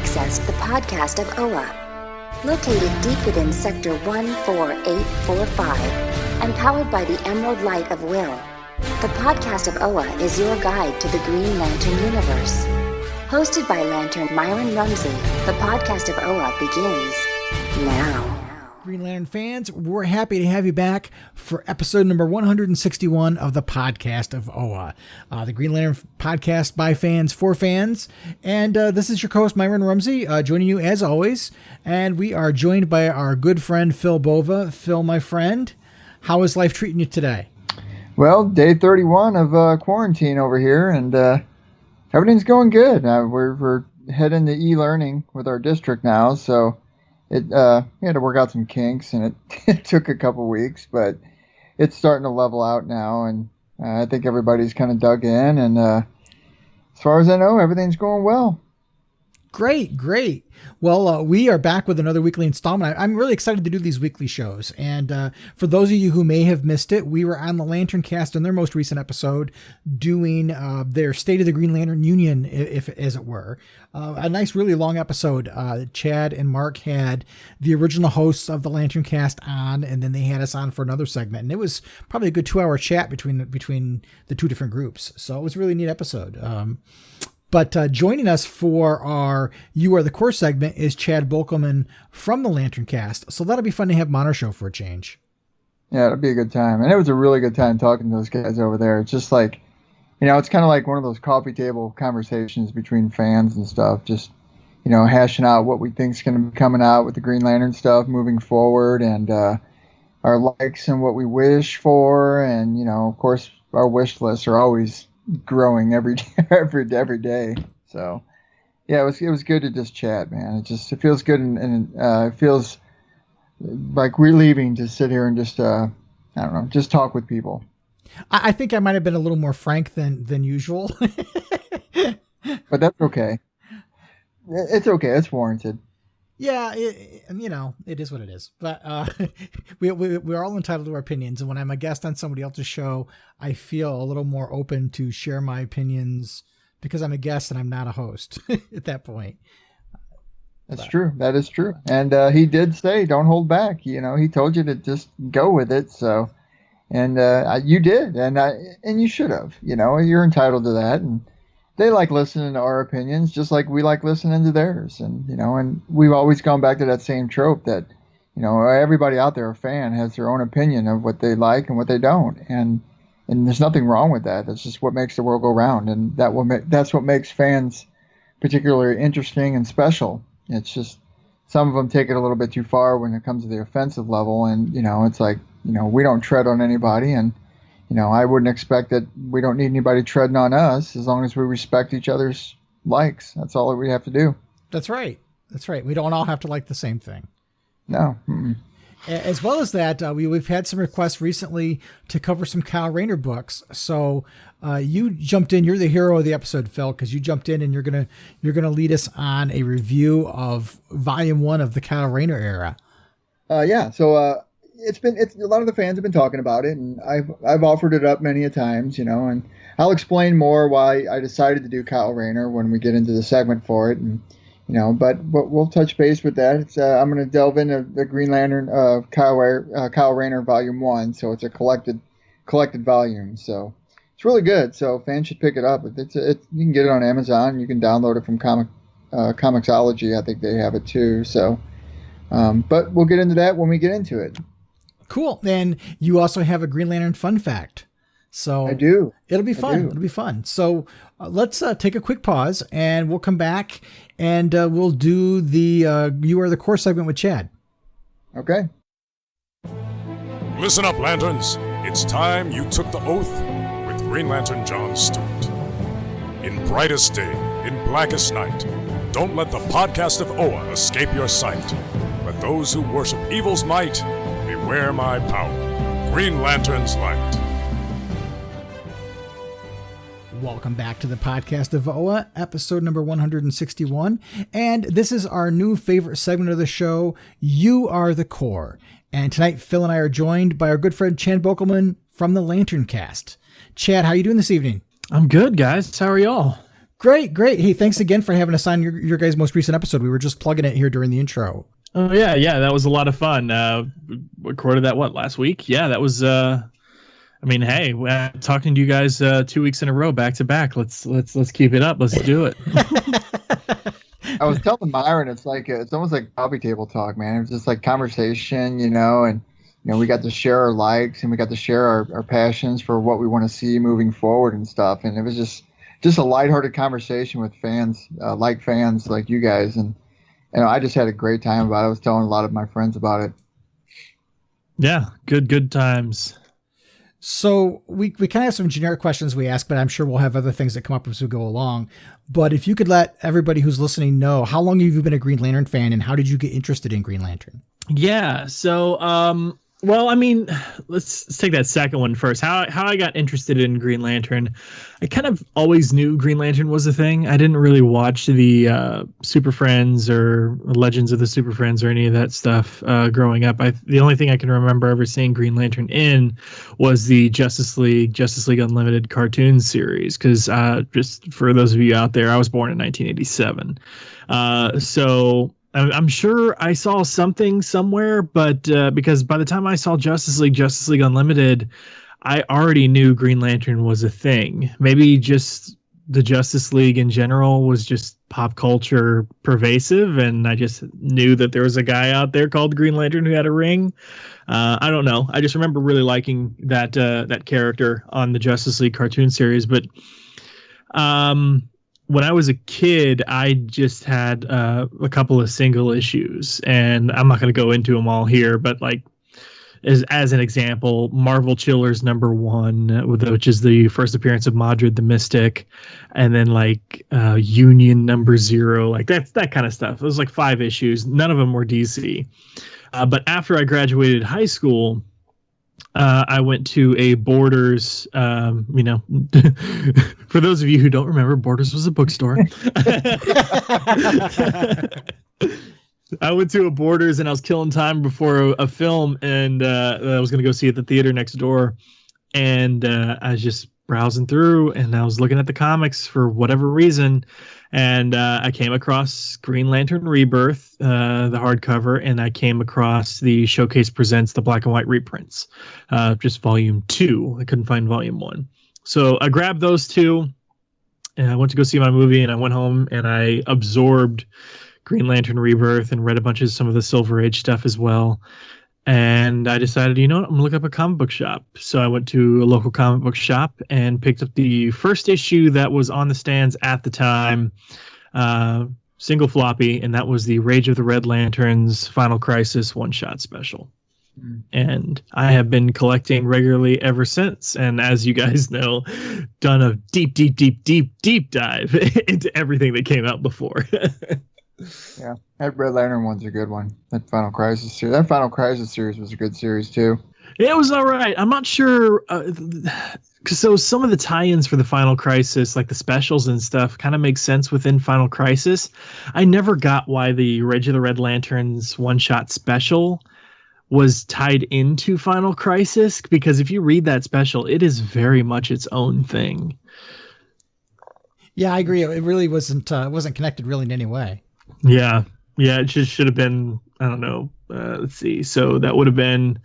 access the podcast of OA. Located deep within Sector 14845 and powered by the Emerald Light of Will, the podcast of OA is your guide to the Green Lantern universe. Hosted by Lantern Myron Rumsey, the podcast of OA begins now. Green Lantern fans, we're happy to have you back for episode number 161 of the podcast of OA, the Green Lantern podcast by fans for fans. And this is your co-host, Myron Rumsey, joining you as always. And we are joined by our good friend, Phil Bova. Phil, my friend, how is life treating you today? Well, day 31 of quarantine over here, and everything's going good. We're heading to e-learning with our district now, so we had to work out some kinks, and it took a couple weeks, but it's starting to level out now, and I think everybody's kind of dug in, and as far as I know, everything's going well. Great. Well, we are back with another weekly installment. I'm really excited to do these weekly shows. And for those of you who may have missed it, we were on the Lanterncast in their most recent episode doing their State of the Green Lantern Union, as it were. A nice, really long episode. Chad and Mark had the original hosts of the Lanterncast on, and then they had us on for another segment. And it was probably a good 2-hour chat between the two different groups. So it was a really neat episode. But joining us for our You Are the Core segment is Chad Bokelman from the Lanterncast. So that'll be fun to have him on our show for a change. Yeah, it'll be a good time. And it was a really good time talking to those guys over there. It's just like, it's kind of like one of those coffee table conversations between fans and stuff. Just, hashing out what we think is going to be coming out with the Green Lantern stuff moving forward, and our likes and what we wish for. And, of course, our wish lists are always growing every day. So yeah, it was good to just chat, man. It feels good, and it feels like relieving to sit here and just just talk with people. I think I might have been a little more frank than usual. But that's okay. It's okay. It's warranted. Yeah, it is what it is. But we're all entitled to our opinions. And when I'm a guest on somebody else's show, I feel a little more open to share my opinions because I'm a guest and I'm not a host at that point. That's true. That is true. And he did say, don't hold back. He told you to just go with it. So, and you did. And you should have. You're entitled to that. And they like listening to our opinions just like we like listening to theirs. And, and we've always gone back to that same trope that, everybody out there, a fan, has their own opinion of what they like and what they don't. And there's nothing wrong with that. That's just what makes the world go round. And that's what makes fans particularly interesting and special. It's just some of them take it a little bit too far when it comes to the offensive level. And, it's like, we don't tread on anybody. And, I wouldn't expect that we don't need anybody treading on us as long as we respect each other's likes. That's all that we have to do. That's right. We don't all have to like the same thing. No. As well as that, we've had some requests recently to cover some Kyle Rayner books. So you jumped in. You're the hero of the episode, Phil, because you jumped in and you're gonna lead us on a review of Volume 1 of the Kyle Rayner era. Yeah. So it's a lot of the fans have been talking about it, and I've offered it up many a times, and I'll explain more why I decided to do Kyle Rayner when we get into the segment for it, and but we'll touch base with that. It's I'm going to delve into the Green Lantern Kyle Rayner Volume 1, so it's a collected volume, so it's really good. So fans should pick it up. You can get it on Amazon. You can download it from Comixology. I think they have it too. So, but we'll get into that when we get into it. Cool. And you also have a Green Lantern fun fact. So I do. It'll be fun. It'll be fun. So let's take a quick pause and we'll come back and we'll do the You Are the Core segment with Chad. Okay. Listen up, Lanterns. It's time you took the oath with Green Lantern John Stewart. In brightest day, in blackest night, don't let the podcast of OA escape your sight. Let those who worship evil's might beware my power. Green Lantern's light. Welcome back to the podcast of OA, episode number 161. And this is our new favorite segment of the show, You Are the Core. And tonight, Phil and I are joined by our good friend Chad Bokelman from the Lanterncast. Chad, how are you doing this evening? I'm good, guys. How are y'all? Great. Hey, thanks again for having us on your guys' most recent episode. We were just plugging it here during the intro. Oh yeah, that was a lot of fun. Recorded that last week? Yeah, that was. I mean, hey, talking to you guys 2 weeks in a row, back to back. Let's keep it up. Let's do it. I was telling Myron, it's almost like coffee table talk, man. It was just like conversation, and we got to share our likes and we got to share our passions for what we want to see moving forward and stuff. And it was just a lighthearted conversation with fans like you guys, and I just had a great time about it. I was telling a lot of my friends about it. Yeah, good times. So we kind of have some generic questions we ask, but I'm sure we'll have other things that come up as we go along. But if you could let everybody who's listening know, how long have you been a Green Lantern fan, and how did you get interested in Green Lantern? Yeah, so well, I mean, let's take that second one first. How I got interested in Green Lantern, I kind of always knew Green Lantern was a thing. I didn't really watch the Super Friends or Legends of the Super Friends or any of that stuff growing up. The only thing I can remember ever seeing Green Lantern in was the Justice League Unlimited cartoon series. Because just for those of you out there, I was born in 1987, so. I'm sure I saw something somewhere, but because by the time I saw Justice League Unlimited, I already knew Green Lantern was a thing. Maybe just the Justice League in general was just pop culture pervasive, and I just knew that there was a guy out there called Green Lantern who had a ring. I don't know. I just remember really liking that character on the Justice League cartoon series, but when I was a kid, I just had a couple of single issues, and I'm not going to go into them all here, but like as an example, Marvel Chillers #1, which is the first appearance of Madrid the Mystic, and then like Union #0, like that kind of stuff. It was like 5 issues. None of them were DC. But after I graduated high school, I went to a Borders, for those of you who don't remember, Borders was a bookstore. I went to a Borders and I was killing time before a film, and I was going to go see it at the theater next door. And I was just browsing through, and I was looking at the comics for whatever reason. And I came across Green Lantern Rebirth, the hardcover, and I came across the Showcase Presents the black and white reprints, just volume 2. I couldn't find volume 1. So I grabbed those 2, and I went to go see my movie, and I went home and I absorbed Green Lantern Rebirth and read a bunch of some of the Silver Age stuff as well. And I decided, I'm going to look up a comic book shop. So I went to a local comic book shop and picked up the first issue that was on the stands at the time, single floppy, and that was the Rage of the Red Lanterns Final Crisis one-shot special. And I have been collecting regularly ever since. And as you guys know, done a deep dive into everything that came out before. Yeah, that Red Lantern one's a good one. That Final Crisis series was a good series too. It was all right. I'm not sure. So some of the tie-ins for the Final Crisis, like the specials and stuff, kind of make sense within Final Crisis. I never got why the Rage of the Red Lanterns one-shot special was tied into Final Crisis, because if you read that special, it is very much its own thing. Yeah, I agree. It really wasn't connected really in any way. Yeah, it just should have been, I don't know, let's see. So that would have been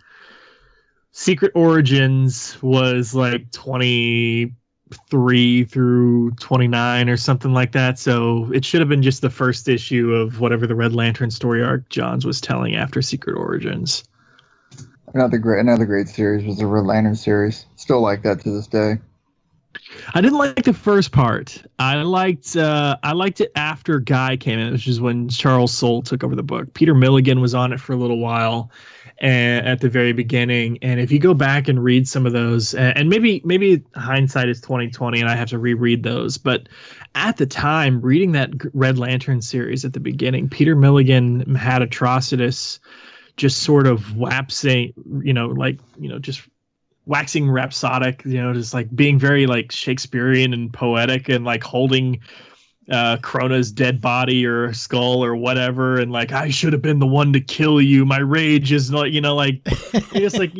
Secret Origins was like 23 through 29 or something like that. So it should have been just the first issue of whatever the Red Lantern story arc Johns was telling after Secret Origins. Another great series was the Red Lantern series. Still like that to this day. I didn't like the first part. I liked it after Guy came in, which is when Charles Soule took over the book. Peter Milligan was on it for a little while, and at the very beginning. And if you go back and read some of those, and maybe hindsight is 2020, and I have to reread those. But at the time, reading that Red Lantern series at the beginning, Peter Milligan had Atrocitus just sort of waxing, just waxing rhapsodic, just like being very like Shakespearean and poetic, and like holding Krona's dead body or skull or whatever, and like, I should have been the one to kill you. My rage is like, like it's like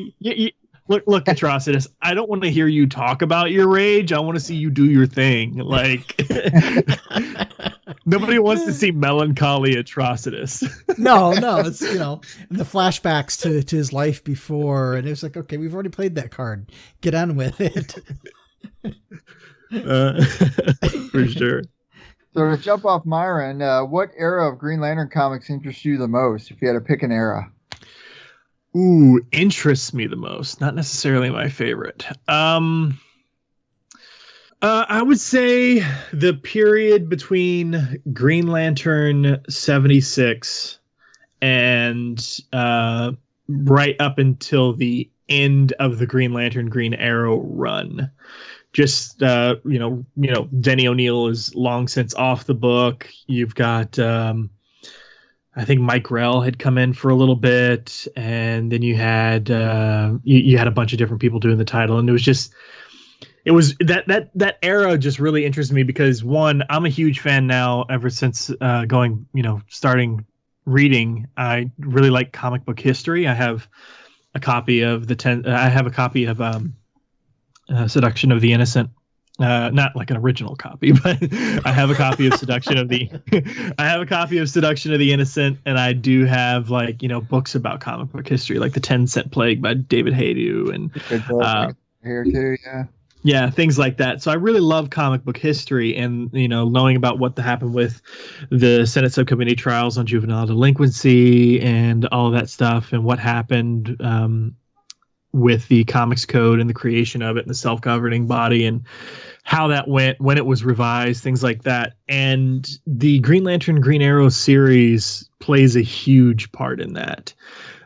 Look, Atrocitus, I don't want to hear you talk about your rage. I want to see you do your thing. Like, nobody wants to see melancholy Atrocitus. No, it's, the flashbacks to his life before, and it's like, okay, we've already played that card. Get on with it. For sure. So to jump off Myron, what era of Green Lantern comics interests you the most, if you had to pick an era? Ooh, interests me the most. Not necessarily my favorite. I would say the period between Green Lantern 76 and right up until the end of the Green Lantern Green Arrow run. Just Denny O'Neil is long since off the book. You've got I think Mike Grell had come in for a little bit, and then you had you had a bunch of different people doing the title, and it was that era just really interested me because, one, I'm a huge fan now ever since starting reading. I really like comic book history. I have a copy of Seduction of the Innocent. Not like an original copy, but I have a copy of Seduction of the Innocent, and I do have books about comic book history, like the 10-Cent Plague by David Haydu, and here too, yeah, things like that. So I really love comic book history, and knowing about what happened with the Senate subcommittee trials on juvenile delinquency and all of that stuff, and what happened with the Comics Code and the creation of it and the self-governing body and how that went, when it was revised, things like that. And the Green Lantern Green Arrow series plays a huge part in that.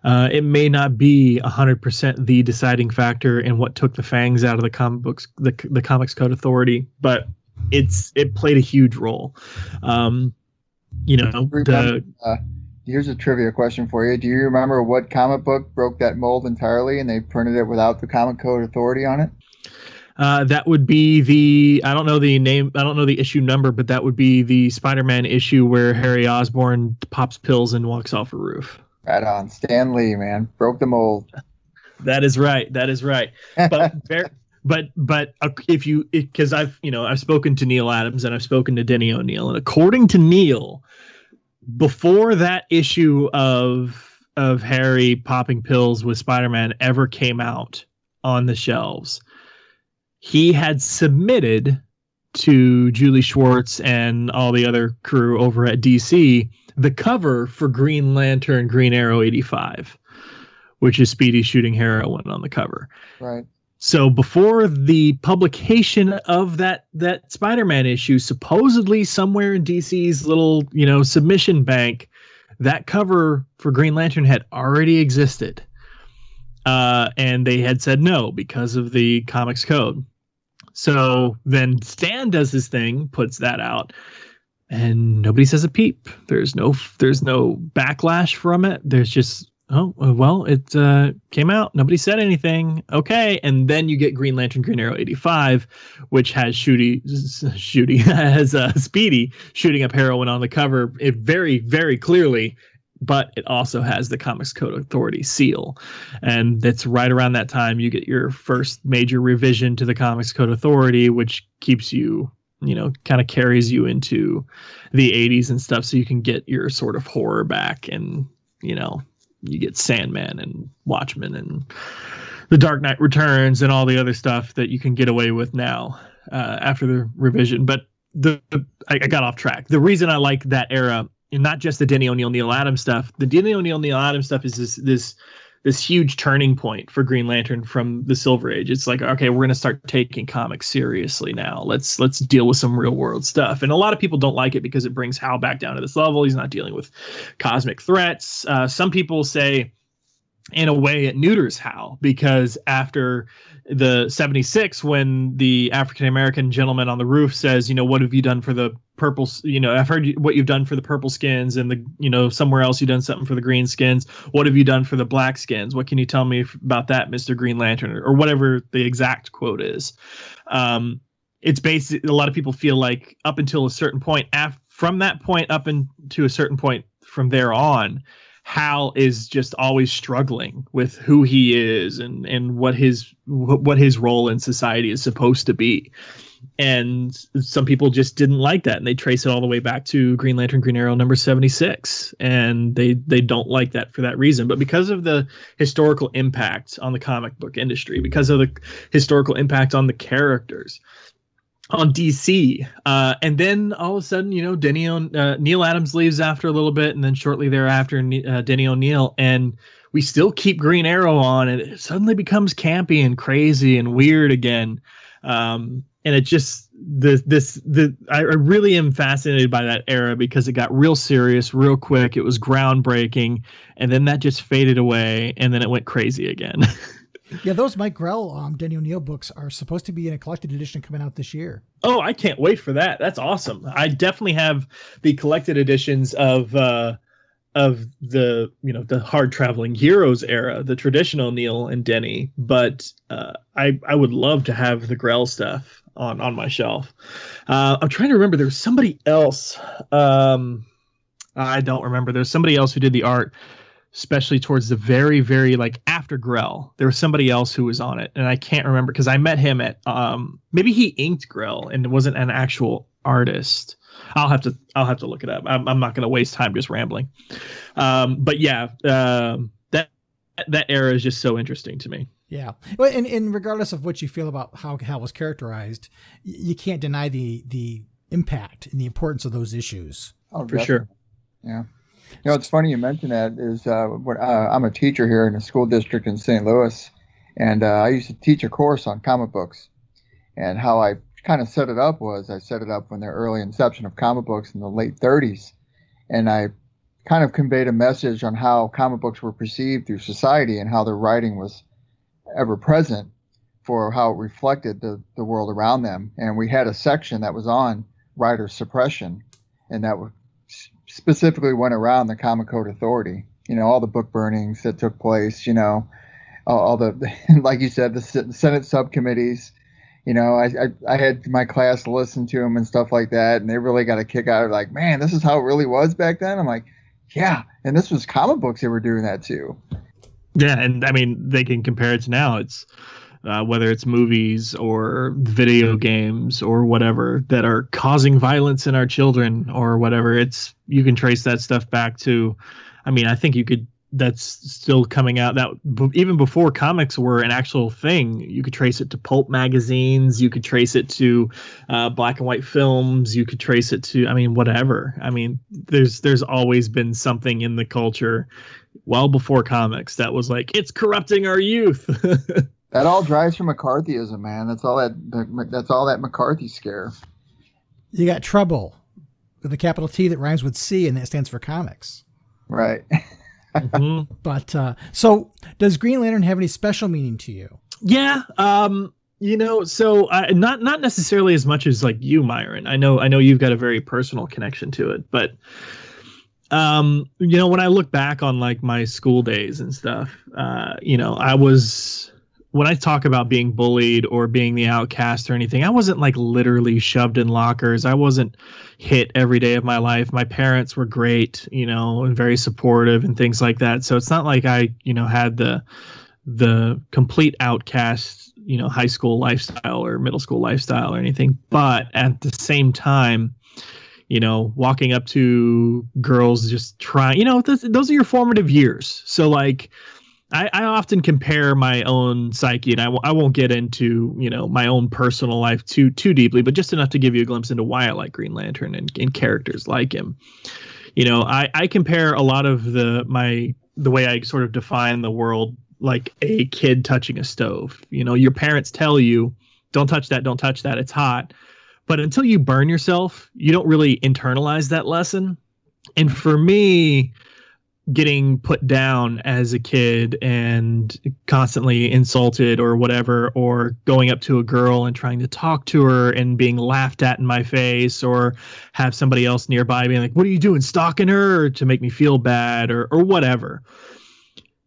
It may not be 100% the deciding factor in what took the fangs out of the comic books, the Comics Code Authority, but it played a huge role. Here's a trivia question for you. Do you remember what comic book broke that mold entirely and they printed it without the Comic Code Authority on it? That would be I don't know the name, I don't know the issue number, but that would be the Spider-Man issue where Harry Osborn pops pills and walks off a roof. Right on. Stan Lee, man. Broke the mold. That is right. But because I've spoken to Neil Adams and I've spoken to Denny O'Neil, and according to Neil, before that issue of Harry popping pills with Spider-Man ever came out on the shelves, he had submitted to Julie Schwartz and all the other crew over at DC the cover for Green Lantern Green Arrow 85, which is Speedy shooting heroin on the cover. Right. So before the publication of that Spider-Man issue, supposedly somewhere in DC's little, submission bank, that cover for Green Lantern had already existed. And they had said no because of the Comics Code. So then Stan does his thing, puts that out, and nobody says a peep. There's no backlash from it. There's just, oh, well, it came out. Nobody said anything. Okay. And then you get Green Lantern Green Arrow 85, which has Speedy shooting up heroin on the cover. It very, very clearly, but it also has the Comics Code Authority seal. And that's right around that time you get your first major revision to the Comics Code Authority, which keeps you, kind of carries you into the 80s and stuff. So you can get your sort of horror back, and, you get Sandman and Watchmen and The Dark Knight Returns and all the other stuff that you can get away with now after the revision. But I got off track. The reason I like that era, and not just the Denny O'Neil, Neil Adams stuff, the Denny O'Neil, Neil Adams stuff is this huge turning point for Green Lantern from the Silver Age. It's like, okay, we're going to start taking comics seriously now. Let's deal with some real world stuff. And a lot of people don't like it because it brings Hal back down to this level. He's not dealing with cosmic threats. Some people say, in a way, it neuters Hal, because after the 76, when the African-American gentleman on the roof says, what have you done for the purple, I've heard what you've done for the purple skins, and the, somewhere else you've done something for the green skins. What have you done for the black skins? What can you tell me about that, Mr. Green Lantern, or whatever the exact quote is? It's basically, a lot of people feel like up until a certain point, from that point up into a certain point from there on, Hal is just always struggling with who he is and what his role in society is supposed to be. And some people just didn't like that, and they trace it all the way back to Green Lantern Green Arrow number 76, and they don't like that for that reason. But because of the historical impact on the comic book industry, because of the historical impact on the characters, on DC, and then all of a sudden, Neil Adams leaves after a little bit, and then shortly thereafter, Denny O'Neil, and we still keep Green Arrow on, and it suddenly becomes campy and crazy and weird again. And it just I really am fascinated by that era because it got real serious real quick. It was groundbreaking, and then that just faded away, and then it went crazy again. Yeah, those Mike Grell, Denny O'Neil books are supposed to be in a collected edition coming out this year. Oh, I can't wait for that. That's awesome. I definitely have the collected editions of the the hard traveling heroes era, the traditional Neil and Denny. But I would love to have the Grell stuff on my shelf. I'm trying to remember. There was somebody else. I don't remember. There's somebody else who did the art, especially towards the very, very after Grell. There was somebody else who was on it, and I can't remember because I met him at maybe he inked Grell and it wasn't an actual artist. I'll have to look it up. I'm not going to waste time just rambling. But yeah, that era is just so interesting to me. Yeah. Well, and regardless of what you feel about how Hal was characterized, you can't deny the impact and the importance of those issues. Oh, for sure. Yeah. It's funny you mentioned that is I'm a teacher here in a school district in St. Louis, and I used to teach a course on comic books. And how I kind of set it up was I set it up when the early inception of comic books in the late 30s. And I kind of conveyed a message on how comic books were perceived through society and how their writing was ever present for how it reflected the world around them. And we had a section that was on writer suppression, and that specifically went around the Comic Code Authority, all the book burnings that took place, all the, like you said, the Senate subcommittees. I had my class listen to them and stuff like that, and they really got a kick out of it, man, this is how it really was back then. I'm like, yeah, and this was comic books they were doing that too. Yeah, and I mean, they can compare it to now. It's whether it's movies or video games or whatever that are causing violence in our children or whatever. You can trace that stuff back to, I think that's still coming out that even before comics were an actual thing. You could trace it to pulp magazines. You could trace it to black and white films. You could trace it to, whatever. There's always been something in the culture well before comics that was it's corrupting our youth. That all drives from McCarthyism, man. That's all that McCarthy scare. You got Trouble with a capital T that rhymes with C, and that stands for comics. Right. Mm-hmm. But so does Green Lantern have any special meaning to you? Yeah. So not necessarily as much as you, Myron. I know you've got a very personal connection to it, but when I look back on my school days and stuff, when I talk about being bullied or being the outcast or anything, I wasn't literally shoved in lockers. I wasn't hit every day of my life. My parents were great, and very supportive and things like that. So it's not like I, had the complete outcast, high school lifestyle or middle school lifestyle or anything. But at the same time, walking up to girls, just trying, those are your formative years. So I often compare my own psyche, and I won't get into, my own personal life too deeply, but just enough to give you a glimpse into why I like Green Lantern and characters like him. I compare a lot of the way I sort of define the world like a kid touching a stove. Your parents tell you, don't touch that, it's hot. But until you burn yourself, you don't really internalize that lesson. And for me, getting put down as a kid and constantly insulted or whatever, or going up to a girl and trying to talk to her and being laughed at in my face, or have somebody else nearby being like, what are you doing, stalking her, or to make me feel bad or whatever.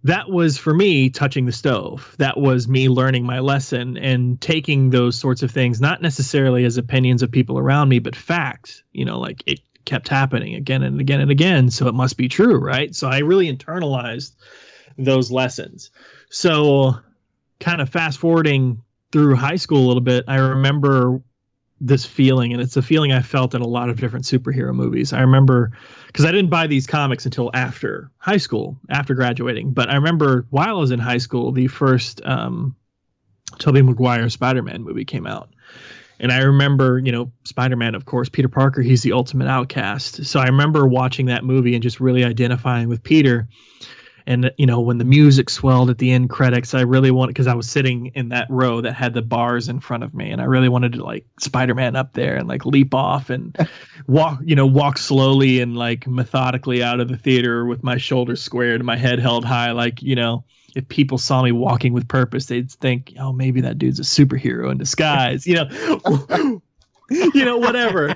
That was, for me, touching the stove. That was me learning my lesson and taking those sorts of things, not necessarily as opinions of people around me, but facts. kept happening again and again and again. So it must be true, right? So I really internalized those lessons. So kind of fast forwarding through high school a little bit, I remember this feeling, and it's a feeling I felt in a lot of different superhero movies. I remember, because I didn't buy these comics until after high school, after graduating, but I remember while I was in high school, the first Tobey Maguire Spider-Man movie came out. And I remember, Spider-Man, of course, Peter Parker, he's the ultimate outcast. So I remember watching that movie and just really identifying with Peter. And, when the music swelled at the end credits, I really wanted, because I was sitting in that row that had the bars in front of me, and I really wanted to Spider-Man up there and leap off and walk slowly and methodically out of the theater with my shoulders squared and my head held high. If people saw me walking with purpose, they'd think, oh, maybe that dude's a superhero in disguise, whatever.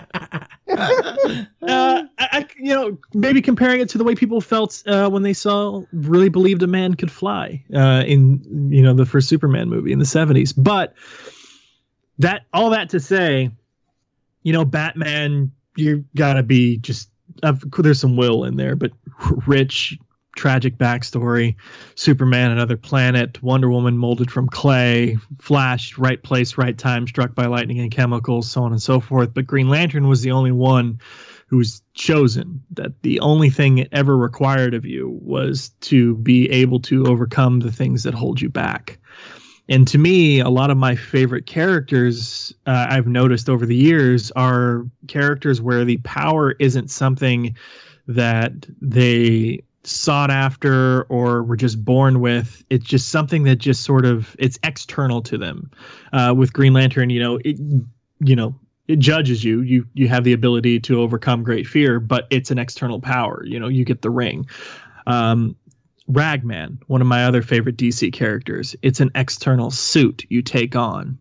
Maybe comparing it to the way people felt when they really believed a man could fly in the first Superman movie in the 70s. But all that to say, Batman, you gotta be there's some will in there, but rich, tragic backstory. Superman, another planet. Wonder Woman, molded from clay. Flash, right place, right time, struck by lightning and chemicals, so on and so forth. But Green Lantern was the only one who was chosen, that the only thing it ever required of you was to be able to overcome the things that hold you back. And to me, a lot of my favorite characters I've noticed over the years are characters where the power isn't something that they sought after or were just born with. It's just something that just sort of, it's external to them. With Green Lantern, it judges you. You have the ability to overcome great fear, but it's an external power. You get the ring. Ragman, one of my other favorite DC characters, it's an external suit you take on.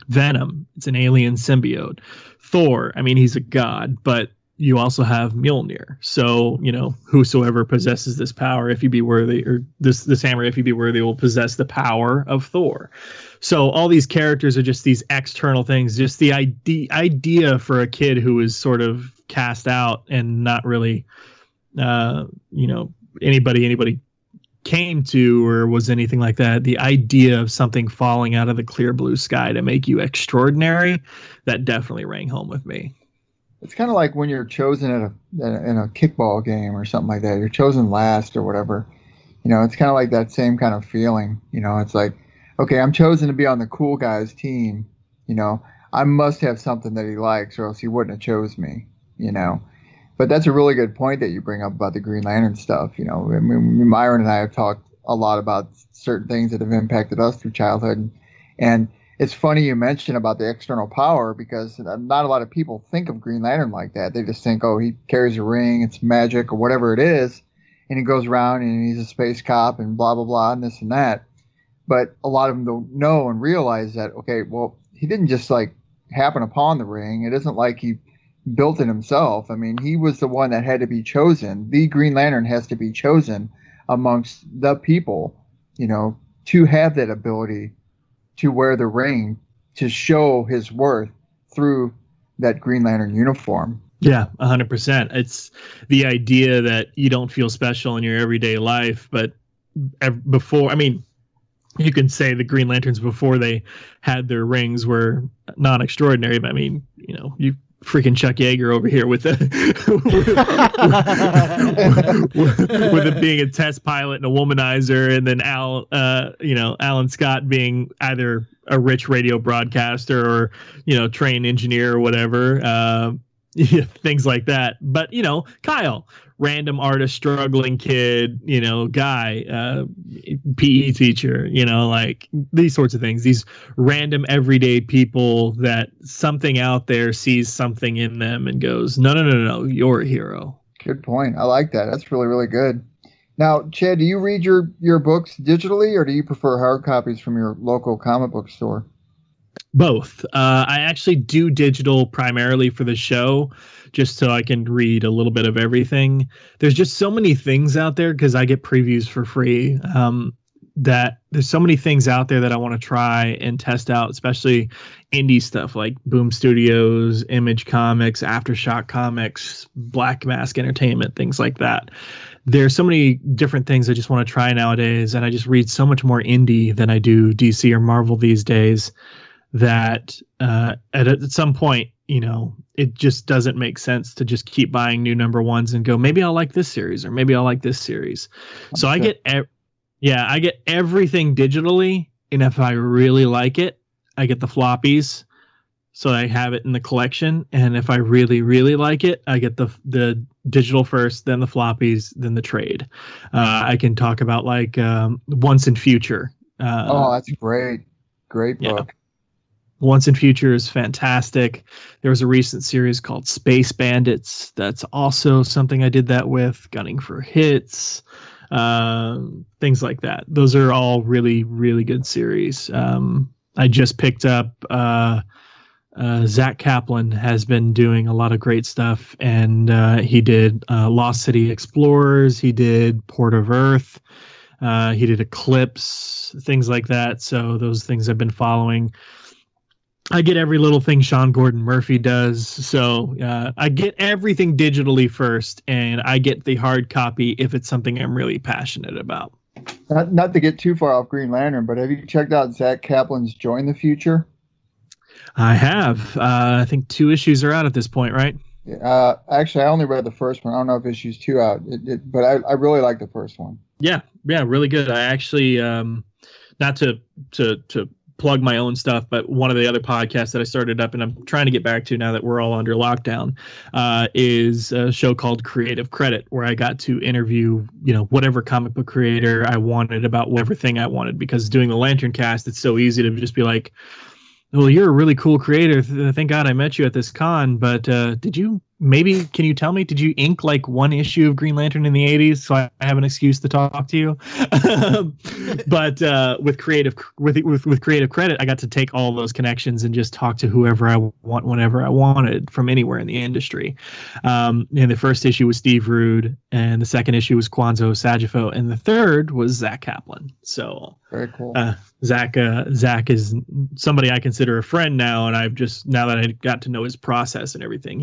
Venom, it's an alien symbiote. Thor, he's a god, but you also have Mjolnir. So, whosoever possesses this power, if you be worthy, or this hammer, if you be worthy, will possess the power of Thor. So all these characters are just these external things, just the idea for a kid who is sort of cast out and not really, anybody came to or was anything like that. The idea of something falling out of the clear blue sky to make you extraordinary, that definitely rang home with me. It's kind of like when you're chosen in a kickball game or something like that. You're chosen last or whatever. It's kind of like that same kind of feeling. It's like, okay, I'm chosen to be on the cool guy's team. I must have something that he likes, or else he wouldn't have chose me. But that's a really good point that you bring up about the Green Lantern stuff. Myron and I have talked a lot about certain things that have impacted us through childhood, and it's funny you mentioned about the external power, because not a lot of people think of Green Lantern like that. They just think, oh, he carries a ring, it's magic or whatever it is, and he goes around and he's a space cop and blah, blah, blah, and this and that. But a lot of them don't know and realize that, okay, well, he didn't just happen upon the ring. It isn't like he built it himself. He was the one that had to be chosen. The Green Lantern has to be chosen amongst the people, to have that ability to wear the ring, to show his worth through that Green Lantern uniform. Yeah, 100%. It's the idea that you don't feel special in your everyday life, but before, you can say the Green Lanterns before they had their rings were non-extraordinary, but you freaking Chuck Yeager over here with with it being a test pilot and a womanizer, and then Alan Scott being either a rich radio broadcaster or trained engineer or whatever, things like that. But Kyle, random artist, struggling kid, guy, PE teacher, these sorts of things, these random everyday people that something out there sees something in them and goes, no, you're a hero. Good point. I like that. That's really, really good. Now, Chad, do you read your books digitally, or do you prefer hard copies from your local comic book store? Both. I actually do digital primarily for the show, just so I can read a little bit of everything. There's just so many things out there because I get previews for free. that there's so many things out there that I want to try and test out, especially indie stuff like Boom Studios, Image Comics, Aftershock Comics, Black Mask Entertainment, things like that. There's so many different things I just want to try nowadays, and I just read so much more indie than I do DC or Marvel these days that at some point, it just doesn't make sense to just keep buying new number ones and go, maybe I'll like this series or maybe I'll like this series. So I get everything digitally, and if I really like it, I get the floppies, so I have it in the collection. And if I really, really like it, I get the digital first, then the floppies, then the trade. I can talk about like Once and Future. That's great book. Yeah. Once and Future is fantastic. There was a recent series called Space Bandits. That's also something I did that with. Gunning for Hits. Things like that. Those are all really, really good series. I just picked up Zach Kaplan has been doing a lot of great stuff, and he did Lost City Explorers, he did Port of Earth, he did Eclipse, things like that. So those things I've been following. I get every little thing Sean Gordon Murphy does. So I get everything digitally first, and I get the hard copy if it's something I'm really passionate about. Not to get too far off Green Lantern, but have you checked out Zach Kaplan's Join the Future? I have. I think 2 issues are out at this point, right? Actually, I only read the first one. I don't know if issue's 2 out, but I really like the first one. Yeah, really good. I actually, not to plug my own stuff, but one of the other podcasts that I started up and I'm trying to get back to now that we're all under lockdown, is a show called Creative Credit, where I got to interview, whatever comic book creator I wanted about whatever thing I wanted, because doing the Lanterncast, it's so easy to just be like, well, you're a really cool creator. Thank God I met you at this con, but can you tell me, did you ink like 1 issue of Green Lantern in the 80s so I have an excuse to talk to you? But with Creative Credit, I got to take all those connections and just talk to whoever I want whenever I wanted from anywhere in the industry. And the first issue was Steve Rude, and the second issue was Kwanzo Sagifo, and the third was Zach Kaplan. So very cool. Zach is somebody I consider a friend now, and now that I got to know his process and everything,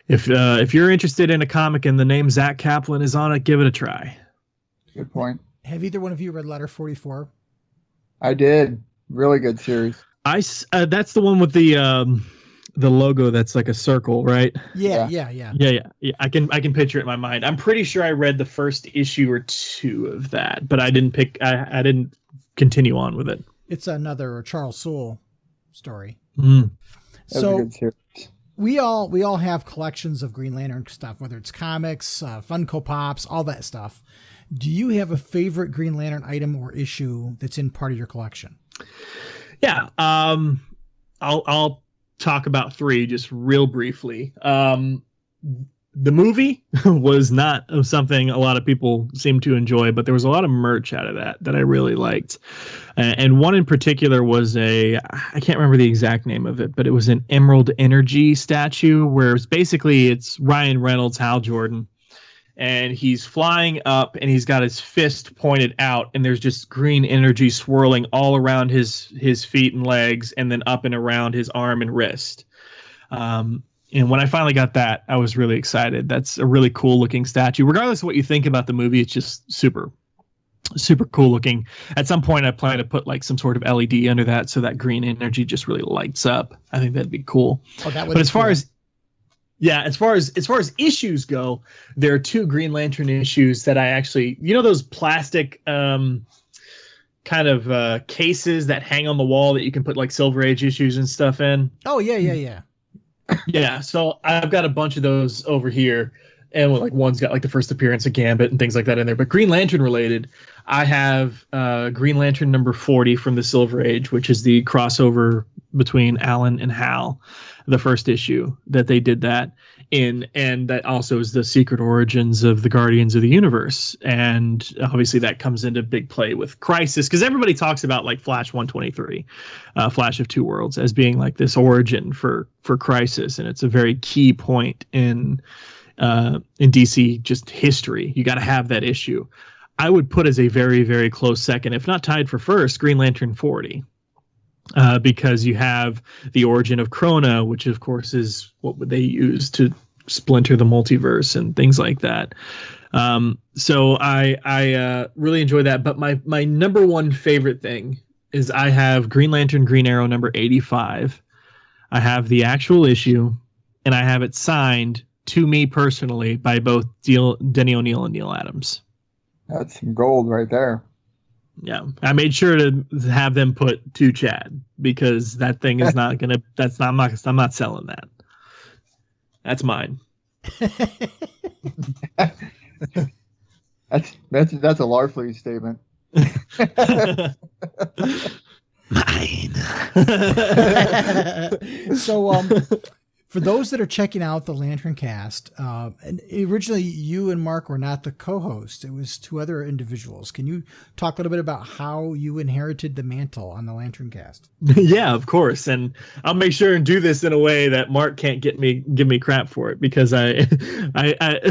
if you're interested in a comic and the name Zach Kaplan is on it, give it a try. Good point. Have either one of you read Letter 44? I did. Really good series. That's the one with the logo that's like a circle, right? Yeah. I can picture it in my mind. I'm pretty sure I read the first issue or 2 of that, but I didn't continue on with it. It's another Charles Soule story. Mm. So a good series. We all have collections of Green Lantern stuff, whether it's comics, Funko Pops, all that stuff. Do you have a favorite Green Lantern item or issue that's in part of your collection? Yeah. I'll talk about 3 just real briefly. The movie was not something a lot of people seem to enjoy, but there was a lot of merch out of that I really liked. And one in particular was I can't remember the exact name of it, but it was an Emerald Energy statue where it's Ryan Reynolds, Hal Jordan, and he's flying up and he's got his fist pointed out, and there's just green energy swirling all around his feet and legs, and then up and around his arm and wrist. And when I finally got that, I was really excited. That's a really cool looking statue. Regardless of what you think about the movie, it's just super, super cool looking. At some point, I plan to put like some sort of LED under that so that green energy just really lights up. I think that'd be cool. But as far as issues go, there are 2 Green Lantern issues that I actually, those plastic kind of cases that hang on the wall that you can put like Silver Age issues and stuff in. Oh yeah. Yeah, so I've got a bunch of those over here, and like one's got like the first appearance of Gambit and things like that in there. But Green Lantern related, I have Green Lantern number 40 from the Silver Age, which is the crossover between Alan and Hal, the first issue that they did that in, and that also is the secret origins of the Guardians of the Universe. And obviously that comes into big play with Crisis, because everybody talks about like Flash 123, Flash of Two Worlds, as being like this origin for Crisis, and it's a very key point in DC just history. You got to have that issue. I would put as a very, very close second, if not tied for first, Green Lantern 40. Because you have the origin of Krona, which of course is what they use to splinter the multiverse and things like that. So I really enjoy that. But my number one favorite thing is I have Green Lantern Green Arrow number 85. I have the actual issue, and I have it signed to me personally by both Denny O'Neil and Neil Adams. That's some gold right there. Yeah, I made sure to have them put to Chad because that thing is not gonna. I'm not selling that. That's mine. That's a Larfleeze statement. Mine. So, for those that are checking out the Lanterncast, and originally you and Mark were not the co-host. It was two other individuals. Can you talk a little bit about how you inherited the mantle on the Lanterncast? Yeah, of course. And I'll make sure and do this in a way that Mark can't give me crap for it, because I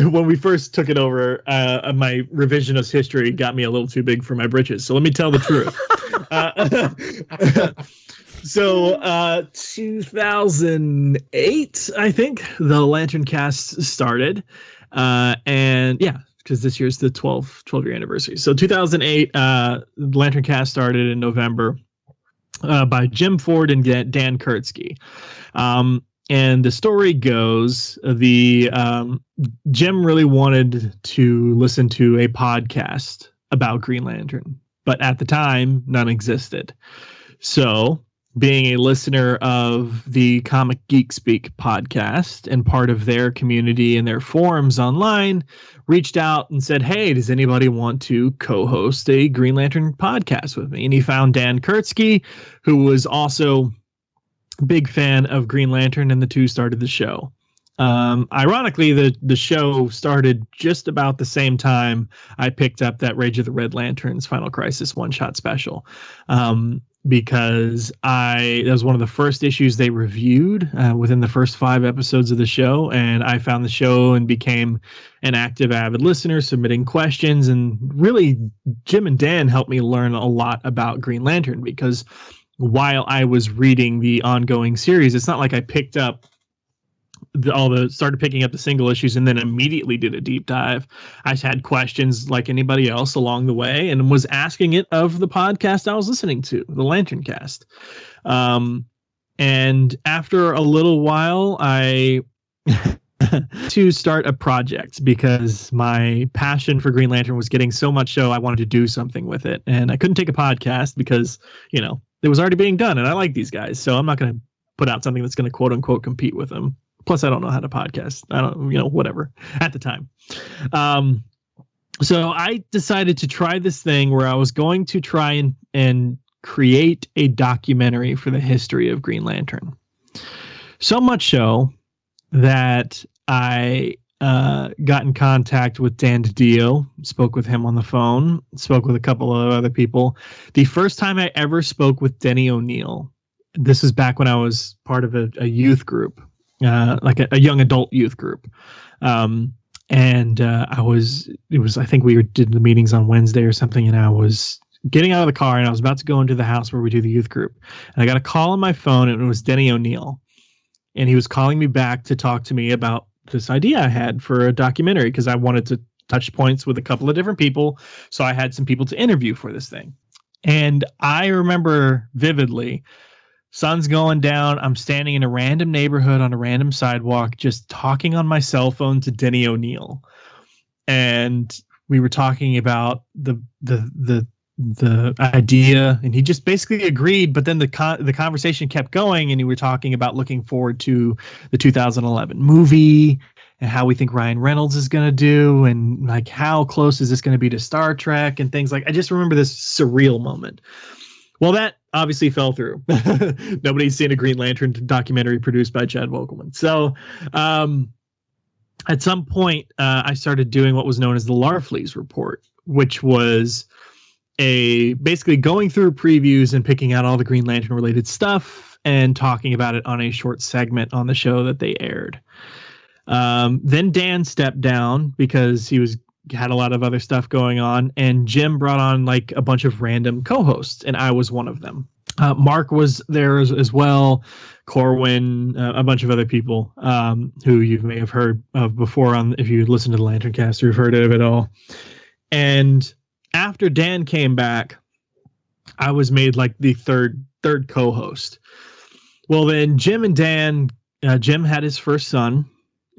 when we first took it over, my revisionist history got me a little too big for my britches. So let me tell the truth. So 2008, I think, the Lanterncast started. And yeah, because this year's the 12-year anniversary. So 2008, Lanterncast started in November by Jim Ford and Dan Kurtzky. And the story goes, Jim really wanted to listen to a podcast about Green Lantern, but at the time, none existed. So, being a listener of the Comic Geek Speak podcast and part of their community and their forums online, reached out and said, hey, does anybody want to co-host a Green Lantern podcast with me? And he found Dan Kurtzky, who was also a big fan of Green Lantern, and the two started the show. Ironically, the show started just about the same time I picked up that Rage of the Red Lanterns Final Crisis one-shot special. Because that was one of the first issues they reviewed within the first 5 episodes of the show. And I found the show and became an active, avid listener, submitting questions. And really, Jim and Dan helped me learn a lot about Green Lantern, because while I was reading the ongoing series, it's not like I picked up started picking up the single issues and then immediately did a deep dive. I had questions like anybody else along the way, and was asking it of the podcast I was listening to, the Lanterncast. And after a little while, I to start a project, because my passion for Green Lantern was getting so much so I wanted to do something with it. And I couldn't take a podcast because, it was already being done, and I like these guys. So I'm not going to put out something that's going to quote unquote compete with them. Plus, I don't know how to podcast. I don't, whatever at the time. So I decided to try this thing where I was going to try and create a documentary for the history of Green Lantern. So much so that I got in contact with Dan DiDio, spoke with him on the phone, spoke with a couple of other people. The first time I ever spoke with Denny O'Neil, this is back when I was part of a youth group. Like a young adult youth group. I think we did the meetings on Wednesday or something, and I was getting out of the car and I was about to go into the house where we do the youth group. And I got a call on my phone, and it was Denny O'Neil. And he was calling me back to talk to me about this idea I had for a documentary, because I wanted to touch points with a couple of different people. So I had some people to interview for this thing. And I remember vividly, sun's going down. I'm standing in a random neighborhood on a random sidewalk, just talking on my cell phone to Denny O'Neil. And we were talking about the idea, and he just basically agreed. But then the conversation kept going, and we were talking about looking forward to the 2011 movie and how we think Ryan Reynolds is going to do, and like how close is this going to be to Star Trek and things like. I just remember this surreal moment. Well, that obviously fell through. Nobody's seen a Green Lantern documentary produced by Chad Bokelman. So at some point, I started doing what was known as the Larfleeze Report, which was basically going through previews and picking out all the Green Lantern related stuff and talking about it on a short segment on the show that they aired. Then Dan stepped down because he was had a lot of other stuff going on, and Jim brought on like a bunch of random co-hosts, and I was one of them. Mark was there as well, Corwin, a bunch of other people who you may have heard of before if you listen to the Lanterncast or you've heard of it all. And after Dan came back, I was made like the third co-host. Well, then Jim and Dan, Jim had his first son,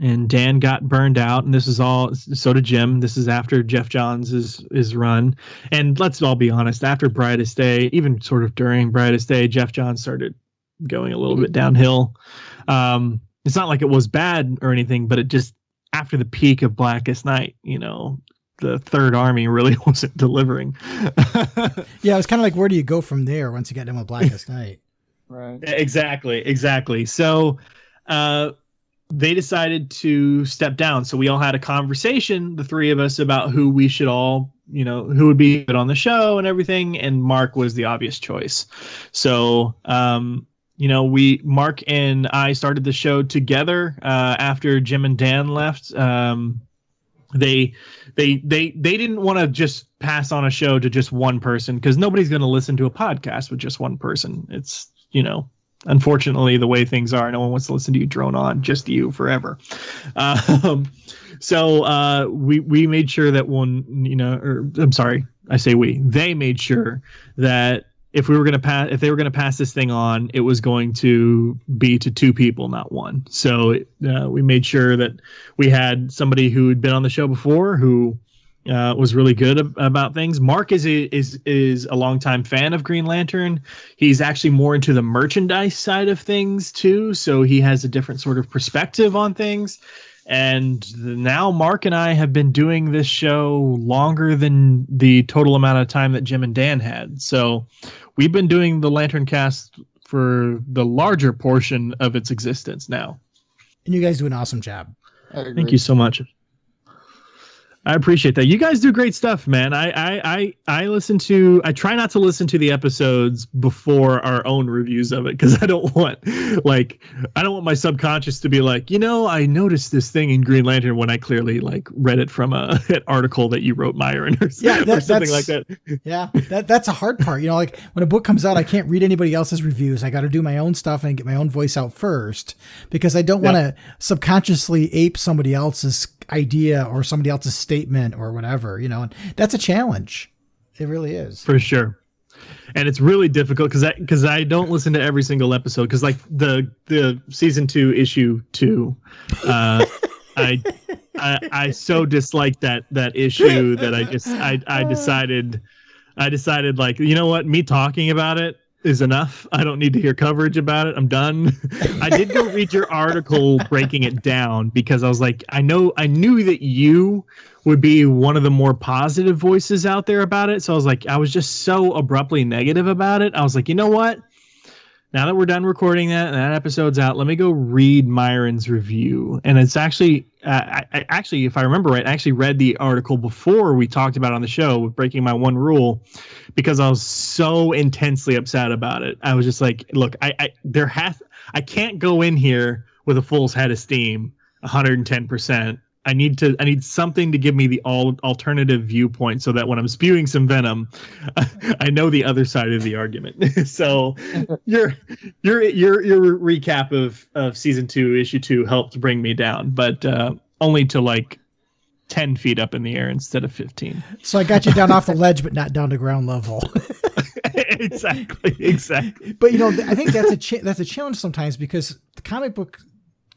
and Dan got burned out, and so did Jim. This is after Jeff Johns' is run. And let's all be honest, after Brightest Day, even sort of during Brightest Day, Jeff Johns started going a little bit downhill. It's not like it was bad or anything, but it just, after the peak of Blackest Night, the Third Army really wasn't delivering. Yeah, it was kind of like, where do you go from there once you get done with Blackest Night? Right. Exactly. So, they decided to step down. So we all had a conversation, the three of us, about who we should all, who would be good on the show and everything. And Mark was the obvious choice. So, Mark and I started the show together after Jim and Dan left. They didn't want to just pass on a show to just one person, because nobody's going to listen to a podcast with just one person. It's, unfortunately, the way things are, no one wants to listen to you drone on, just you forever. So we made sure that they made sure that if they were going to pass this thing on, it was going to be to two people, not one. So we made sure that we had somebody who had been on the show before, who was really good about things. Mark is a longtime fan of Green Lantern. He's actually more into the merchandise side of things too, so he has a different sort of perspective on things. And now Mark and I have been doing this show longer than the total amount of time that Jim and Dan had. So we've been doing the Lanterncast for the larger portion of its existence now. And you guys do an awesome job. Thank you so much. I appreciate that. You guys do great stuff, man. I try not to listen to the episodes before our own reviews of it, because I don't want my subconscious to be like, I noticed this thing in Green Lantern when I clearly read it from an article that you wrote, Myron, or something like that. Yeah, that's a hard part. When a book comes out, I can't read anybody else's reviews. I got to do my own stuff and get my own voice out first, because I don't want to subconsciously ape somebody else's idea or somebody else's statement or whatever, and that's a challenge. It really is, for sure. And it's really difficult because I don't listen to every single episode, because the season 2 issue 2, I so disliked that issue that I decided what, me talking about it is enough. I don't need to hear coverage about it. I'm done. I did go read your article breaking it down, because I was like, I knew that you would be one of the more positive voices out there about it. So I was just so abruptly negative about it. I was like, you know what? Now that we're done recording that episode's out, let me go read Myron's review. And it's actually, I actually, if I remember right, I actually read the article before we talked about it on the show, breaking my one rule, because I was so intensely upset about it. I was just like, look, I can't go in here with a full head of steam, 110%. I need something to give me the alternative viewpoint, so that when I'm spewing some venom, I know the other side of the argument. So your recap of season 2, issue 2 helped bring me down, but only to 10 feet up in the air instead of 15. So I got you down off the ledge, but not down to ground level. Exactly. But I think that's a challenge sometimes, because the comic book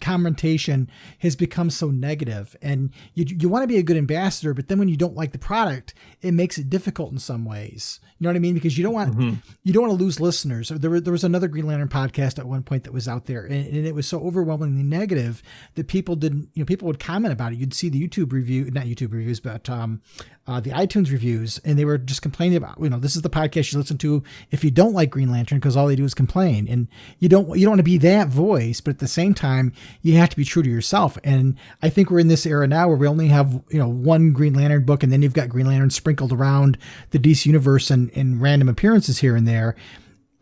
commentation has become so negative, and you want to be a good ambassador, but then when you don't like the product, it makes it difficult in some ways. You know what I mean? Because you don't want to lose listeners. There was another Green Lantern podcast at one point that was out there, and it was so overwhelmingly negative that people would comment about it. You'd see the not YouTube reviews, but the iTunes reviews, and they were just complaining about, this is the podcast you listen to if you don't like Green Lantern, because all they do is complain. And you don't want to be that voice, but at the same time, you have to be true to yourself. And I think we're in this era now where we only have, one Green Lantern book, and then you've got Green Lantern sprinkled around the DC universe and random appearances here and there.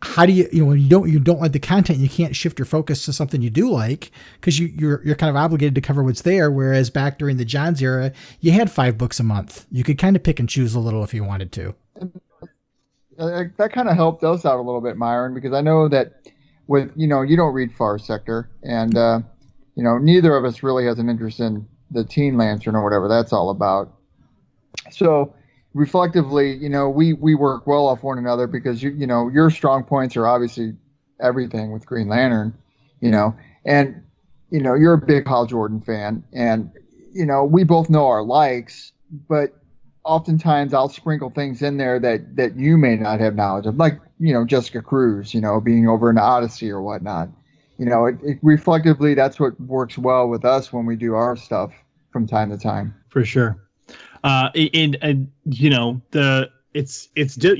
how do you when you don't like the content, you can't shift your focus to something you do like, because you're kind of obligated to cover what's there. Whereas back during the Johns era, you had 5 books a month. You could kind of pick and choose a little if you wanted to. That kind of helped us out a little bit, Myron, because I know that with you don't read Far Sector, and neither of us really has an interest in the Teen Lantern or whatever that's all about. So reflectively, we work well off one another, because your strong points are obviously everything with Green Lantern, and you're a big Hal Jordan fan, and we both know our likes, but oftentimes I'll sprinkle things in there that you may not have knowledge of, like Jessica Cruz, being over in Odyssey or whatnot. Reflectively, that's what works well with us when we do our stuff from time to time. For sure. You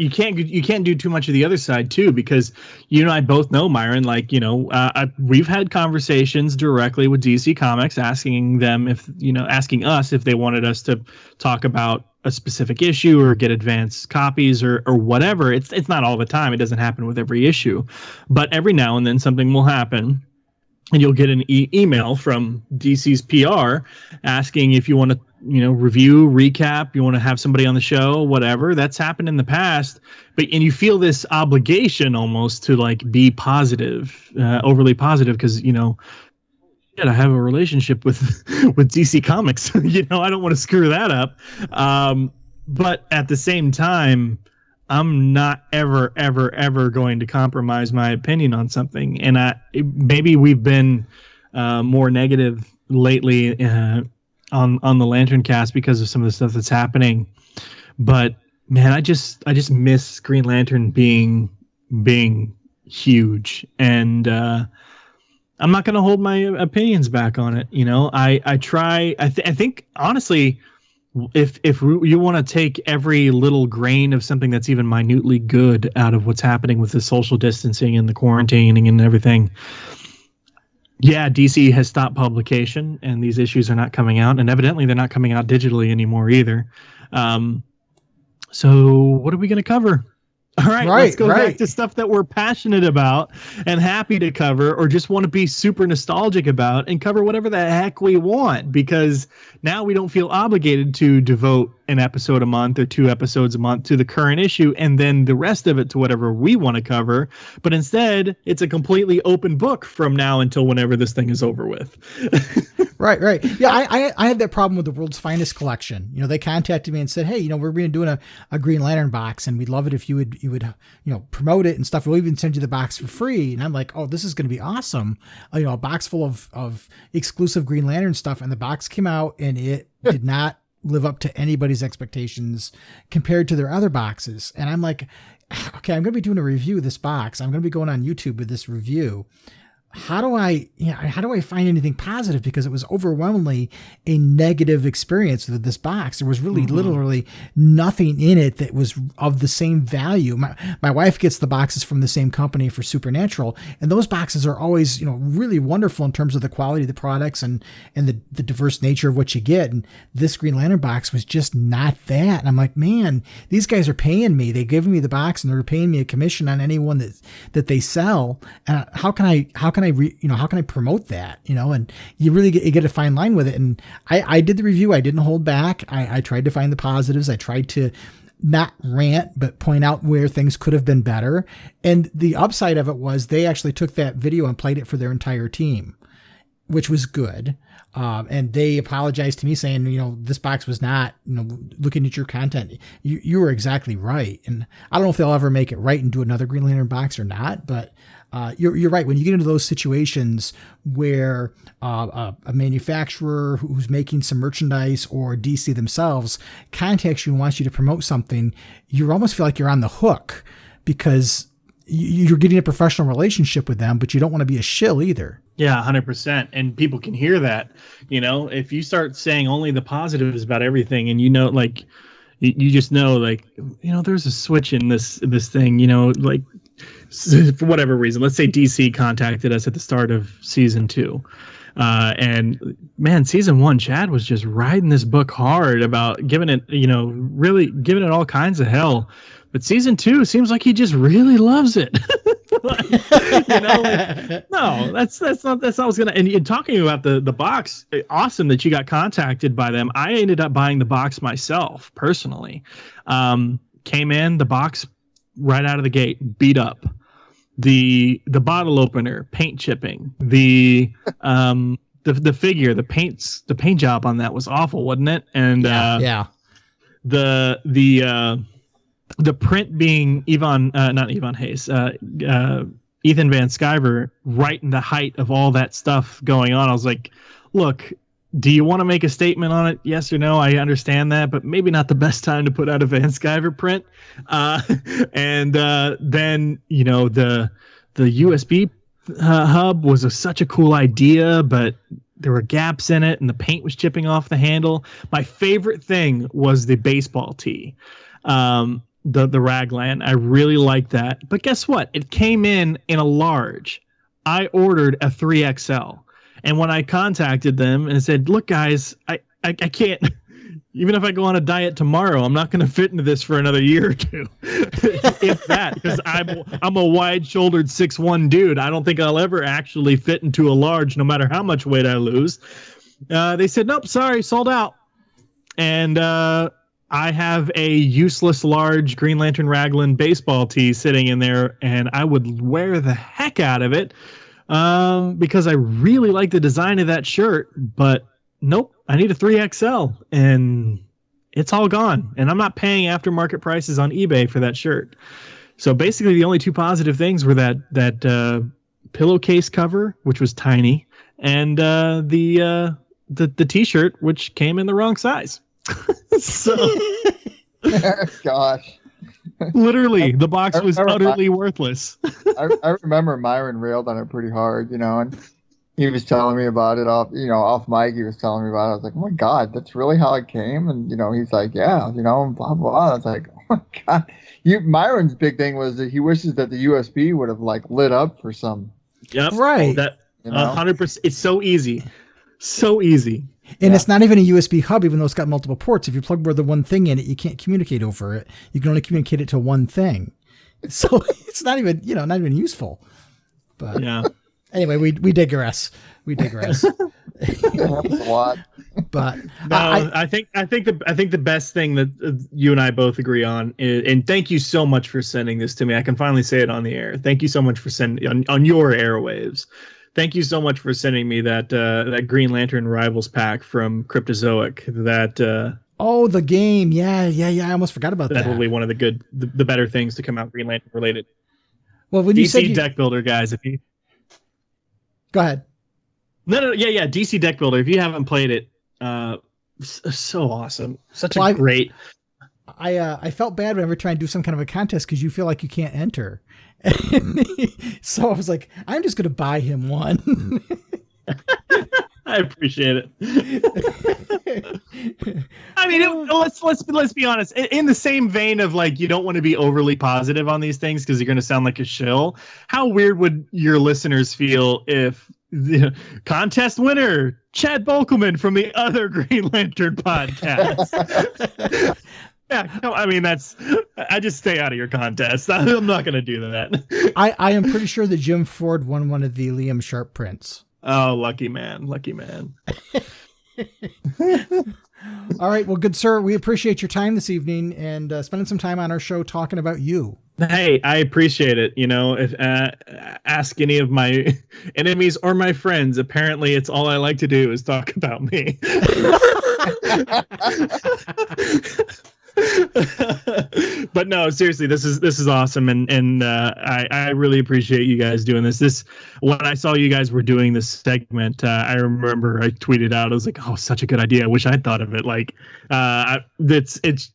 can't do too much of the other side too, because you and I both know, Myron, we've had conversations directly with DC Comics asking us if they wanted us to talk about a specific issue or get advanced copies or whatever. It's not all the time. It doesn't happen with every issue, but every now and then something will happen. And you'll get an email from DC's PR asking if you want to, review, recap, you want to have somebody on the show, whatever. That's happened in the past. And you feel this obligation almost to be positive, overly positive, because, I have a relationship with DC Comics. I don't want to screw that up. But at the same time, I'm not ever, ever, ever going to compromise my opinion on something. And maybe we've been more negative lately on the Lanterncast because of some of the stuff that's happening. But man, I just miss Green Lantern being huge. And I'm not going to hold my opinions back on it. I try. I think honestly, if you want to take every little grain of something that's even minutely good out of what's happening with the social distancing and the quarantining and everything, yeah, DC has stopped publication and these issues are not coming out, and evidently they're not coming out digitally anymore either. So what are we going to cover? All right, let's go back to stuff that we're passionate about and happy to cover, or just want to be super nostalgic about, and cover whatever the heck we want, because now we don't feel obligated to devote an episode a month or 2 episodes a month to the current issue and then the rest of it to whatever we want to cover. But instead, it's a completely open book from now until whenever this thing is over with. Right. Yeah, I had that problem with the World's Finest collection. They contacted me and said, hey, we're going to do a Green Lantern box, and we'd love it if you would promote it and stuff. We'll even send you the box for free. And I'm like, oh, this is going to be awesome. A box full of exclusive Green Lantern stuff. And the box came out and it did not live up to anybody's expectations compared to their other boxes. And I'm like, okay, I'm going to be doing a review of this box. I'm going to be going on YouTube with this review. How do I find anything positive? Because it was overwhelmingly a negative experience with this box. There was really literally nothing in it that was of the same value. My wife gets the boxes from the same company for Supernatural, and those boxes are always, really wonderful in terms of the quality of the products and the diverse nature of what you get. And this Green Lantern box was just not that. And I'm like, man, these guys are paying me. They're giving me the box and they're paying me a commission on anyone that they sell. And how can I promote that, and you really get a fine line with it. And I did the review. I didn't hold back. I tried to find the positives. I tried to not rant, but point out where things could have been better. And the upside of it was they actually took that video and played it for their entire team, which was good. And they apologized to me saying, this box was not, looking at your content, you were exactly right. And I don't know if they'll ever make it right and do another Green Lantern box or not, but you're right. When you get into those situations where a manufacturer who's making some merchandise or DC themselves contacts you and wants you to promote something, you almost feel like you're on the hook because you're getting a professional relationship with them, but you don't want to be a shill either. Yeah, 100%. And people can hear that. If you start saying only the positives about everything, and you just know, there's a switch in this thing, for whatever reason. Let's say DC contacted us at the start of season 2. And man, season 1, Chad was just riding this book hard about giving it, really giving it all kinds of hell. But season 2 seems like he just really loves it. No, that's not what's gonna. And talking about the box, awesome that you got contacted by them. I ended up buying the box myself personally. Came in the box right out of the gate, beat up. The bottle opener, paint chipping. The figure, the paint job on that was awful, wasn't it? And yeah. The print being not Yvonne Hayes, Ethan Van Sciver, right in the height of all that stuff going on. I was like, look, do you want to make a statement on it? Yes or no? I understand that, but maybe not the best time to put out a Van Sciver print. And then, the USB hub was such a cool idea, but there were gaps in it and the paint was chipping off the handle. My favorite thing was the baseball tee. The raglan. I really liked that. But guess what? It came in a large. I ordered a 3XL. And when I contacted them and said, look, guys, I can't, even if I go on a diet tomorrow, I'm not going to fit into this for another year or two. If that, because I'm a wide-shouldered 6'1" dude. I don't think I'll ever actually fit into a large, no matter how much weight I lose. They said, nope, sorry, sold out. And I have a useless large Green Lantern Raglan baseball tee sitting in there, and I would wear the heck out of it because I really like the design of that shirt. But nope, I need a 3XL, and it's all gone. And I'm not paying aftermarket prices on eBay for that shirt. So basically, the only two positive things were that pillowcase cover, which was tiny, and the T-shirt, which came in the wrong size. So, gosh, literally, the box was utterly worthless. I remember Myron railed on it pretty hard, and he was telling me about it off mic. He was telling me about it. I was like, oh my God, that's really how it came. And, he's like, yeah, and blah, blah. I was like, oh my God. Myron's big thing was that he wishes that the USB would have lit up for some. Yep. Right. That 100%. It's so easy. So easy. And it's not even a USB hub, even though it's got multiple ports. If you plug more than one thing in it, you can't communicate over it. You can only communicate it to one thing. So it's not even, not even useful. But yeah. Anyway, we digress. We digress. A lot. But no, I think the best thing that you and I both agree on is, and thank you so much for sending this to me. I can finally say it on the air. Thank you so much for sending on your airwaves. Thank you so much for sending me that Green Lantern Rivals pack from Cryptozoic. The game, yeah. I almost forgot about that. That will be one of the better things to come out Green Lantern related. Well, when DC you said Deck Builder, guys, if you go ahead. No, yeah, DC Deck Builder. If you haven't played it, so awesome, great. I felt bad whenever trying to do some kind of a contest because you feel like you can't enter. So I was like, I'm just going to buy him one. I appreciate it. I mean, let's be honest. In the same vein of you don't want to be overly positive on these things because you're going to sound like a shill. How weird would your listeners feel if the contest winner Chad Bokelman from the other Green Lantern podcast? Yeah, no, I mean I just stay out of your contest. I'm not going to do that. I am pretty sure that Jim Ford won one of the Liam Sharp prints. Oh, lucky man. All right, well, good sir, we appreciate your time this evening and spending some time on our show talking about you. Hey, I appreciate it. If ask any of my enemies or my friends. Apparently, it's all I like to do is talk about me. But no, seriously, this is awesome, and I really appreciate you guys doing this. When I saw you guys were doing this segment, I remember I tweeted out, I was like, oh, such a good idea. I wish I'd thought of it. It's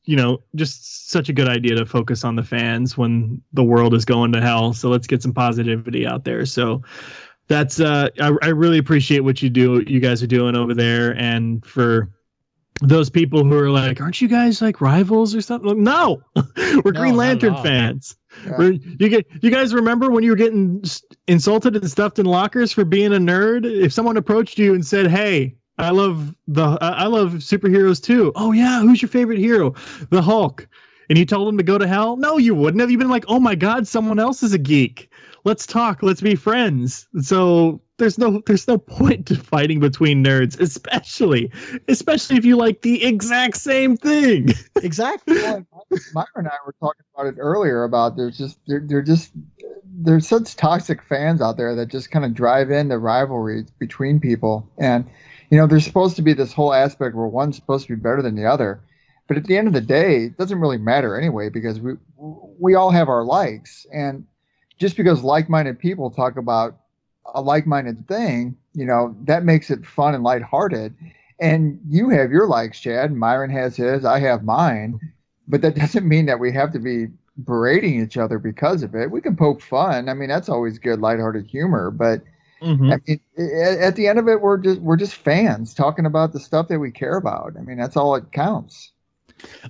just such a good idea to focus on the fans when the world is going to hell. So let's get some positivity out there. So that's I really appreciate what you guys are doing over there, and for those people who are like, aren't you guys like rivals or something? No, we're Green Lantern fans. Yeah. You guys remember when you were getting insulted and stuffed in lockers for being a nerd? If someone approached you and said, hey, I love superheroes too. Oh yeah, who's your favorite hero? The Hulk. And you told them to go to hell? No, you wouldn't have. You've been like, oh my God, someone else is a geek. let's talk, let's be friends. So there's no point to fighting between nerds, especially if you like the exact same thing. Exactly. Well, Myron and I were talking about it earlier about there's such toxic fans out there that just kind of drive in the rivalry between people. And, there's supposed to be this whole aspect where one's supposed to be better than the other. But at the end of the day, it doesn't really matter anyway, because we all have our likes. And just because like-minded people talk about a like-minded thing, that makes it fun and lighthearted. And you have your likes, Chad. Myron has his. I have mine. But that doesn't mean that we have to be berating each other because of it. We can poke fun. I mean, that's always good, lighthearted humor. But I mean, at the end of it, we're just fans talking about the stuff that we care about. I mean, that's all it counts.